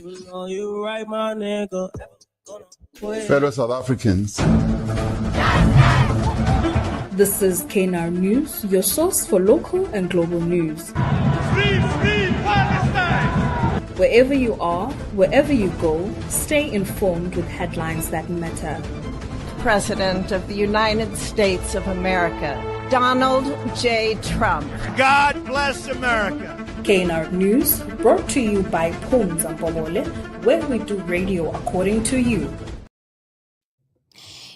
You right, my nigga. Fellow South Africans. This is KNR News, your source for local and global news. Free Palestine! Wherever you are, wherever you go, stay informed with headlines that matter. President of the United States of America, Donald J. Trump. God bless America. KNR News, brought to you by Pumza Mpobole, where we do radio according to you.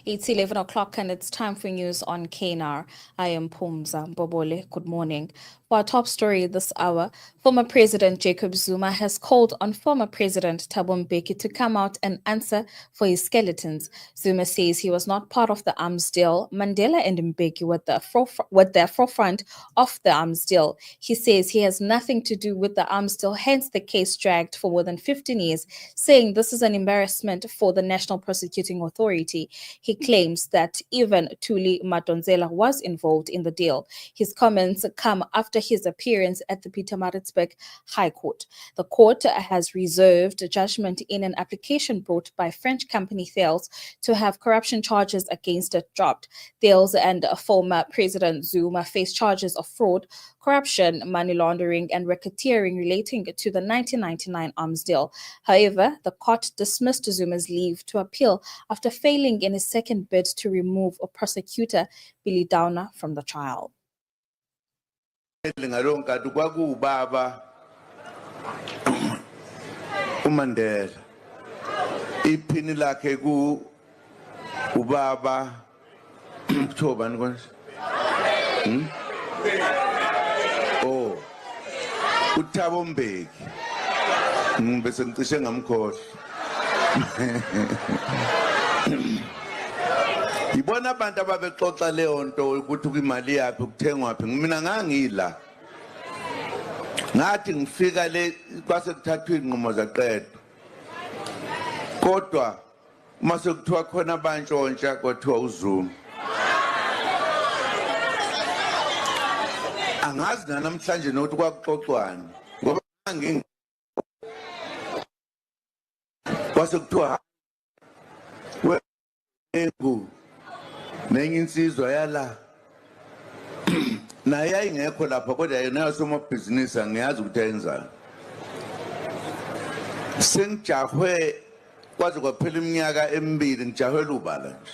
It's 11 o'clock and it's time for news on KNR. I am Pumza Mpobole. Good morning. For our top story this hour, former President Jacob Zuma has called on former President Thabo Mbeki to come out and answer for his skeletons. Zuma says he was not part of the arms deal. Mandela and Mbeki were the forefront of the arms deal. He says he has nothing to do with the arms deal, hence the case dragged for more than 15 years, saying this is an embarrassment for the National Prosecuting Authority. He claims that even Thuli Madonsela was involved in the deal. His comments come after his appearance at the Pietermaritzburg High Court. The court has reserved judgment in an application brought by French company Thales to have corruption charges against it dropped. Thales and former President Zuma face charges of fraud, corruption, money laundering, and racketeering relating to the 1999 arms deal. However, the court dismissed Zuma's leave to appeal after failing in his second bid to remove a prosecutor, Billy Downer, from the trial. uMandela iphini lakhe ku ubaba thobani konje oh uThabo Mbeki bese ngicishe ngamkhohle ibona abantu ababexoxa leyo nto ukuthi kwimali yakhe ukuthengwa phi mina ngangila ngathi ngifika le kwase kuthathwa inqomo zaqedwa kodwa mase kuthiwa khona abantshontsha kwathiwa uZuma angazi namhlanje nokuthi kwakuxoxwani ngoba kwase kuthiwa nenye insizwa yala naye ayingekho lapha kodwa yena somabhizinisi angiyazi ukuthi ayenzani sengijahwe kwaze kwaphela iminyaka emibili ngijahwela ubala nje.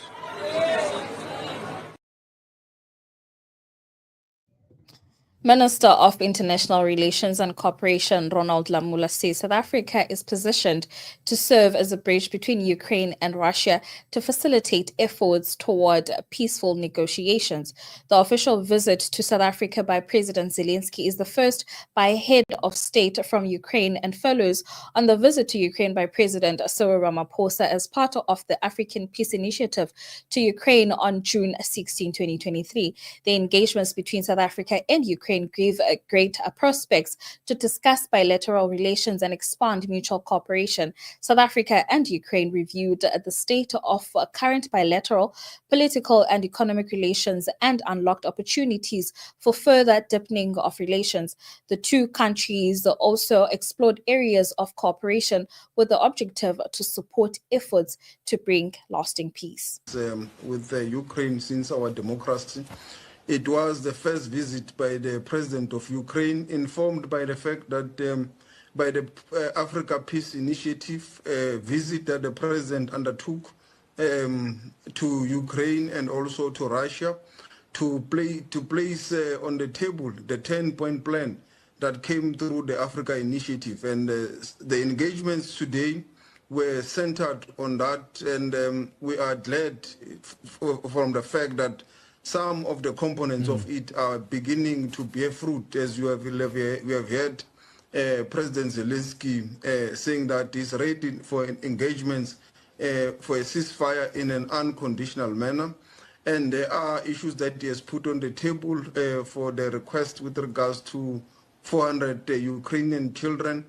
Minister of International Relations and Cooperation Ronald Lamola says South Africa is positioned to serve as a bridge between Ukraine and Russia to facilitate efforts toward peaceful negotiations. The official visit to South Africa by President Zelensky is the first by a head of state from Ukraine and follows on the visit to Ukraine by President Cyril Ramaphosa as part of the African Peace Initiative to Ukraine on June 16, 2023. The engagements between South Africa and Ukraine give great prospects to discuss bilateral relations and expand mutual cooperation. South Africa and Ukraine reviewed the state of current bilateral, political, and economic relations and unlocked opportunities for further deepening of relations. The two countries also explored areas of cooperation with the objective to support efforts to bring lasting peace. With Ukraine since our democracy, it was the first visit by the president of Ukraine, informed by the fact that by the Africa Peace Initiative visit that the president undertook to Ukraine and also to Russia to place on the table the 10-point plan that came through the Africa Initiative. And the engagements today were centered on that, and we are glad from the fact that some of the components of it are beginning to bear fruit, as we have heard President Zelensky saying that he's ready for engagements for a ceasefire in an unconditional manner. And there are issues that he has put on the table for the request with regards to 400 Ukrainian children.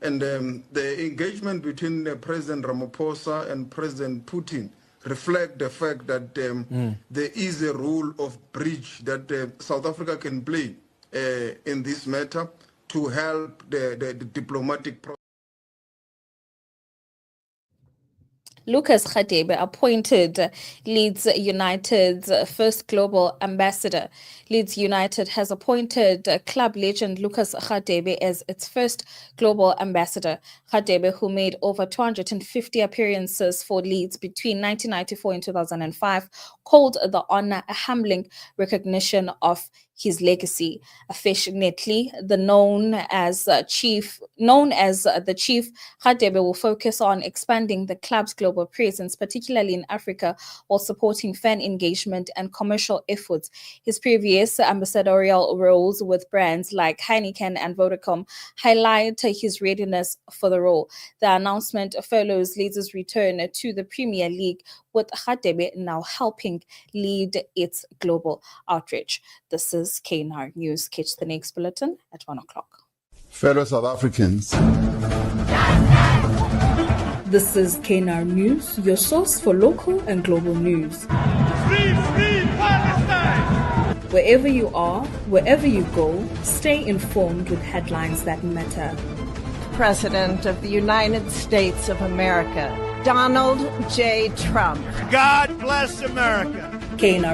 And the engagement between President Ramaphosa and President Putin reflect the fact that there is a role of bridge that South Africa can play in this matter to help the diplomatic process. Lucas Radebe appointed Leeds United's first global ambassador. Leeds United has appointed club legend Lucas Radebe as its first global ambassador. Radebe, who made over 250 appearances for Leeds between 1994 and 2005, called the honor a humbling recognition of his legacy. Affectionately, known as the chief, Radebe will focus on expanding the club's global presence, particularly in Africa, while supporting fan engagement and commercial efforts. His previous ambassadorial roles with brands like Heineken and Vodacom highlight his readiness for the role. The announcement follows Leeds' return to the Premier League, with Radebe now helping lead its global outreach. This is KNR News. Catch the next bulletin at 1 o'clock. Fellow South Africans. This is KNR News, your source for local and global news. Free Palestine! Wherever you are, wherever you go, stay informed with headlines that matter. President of the United States of America, Donald J. Trump. God bless America. KNR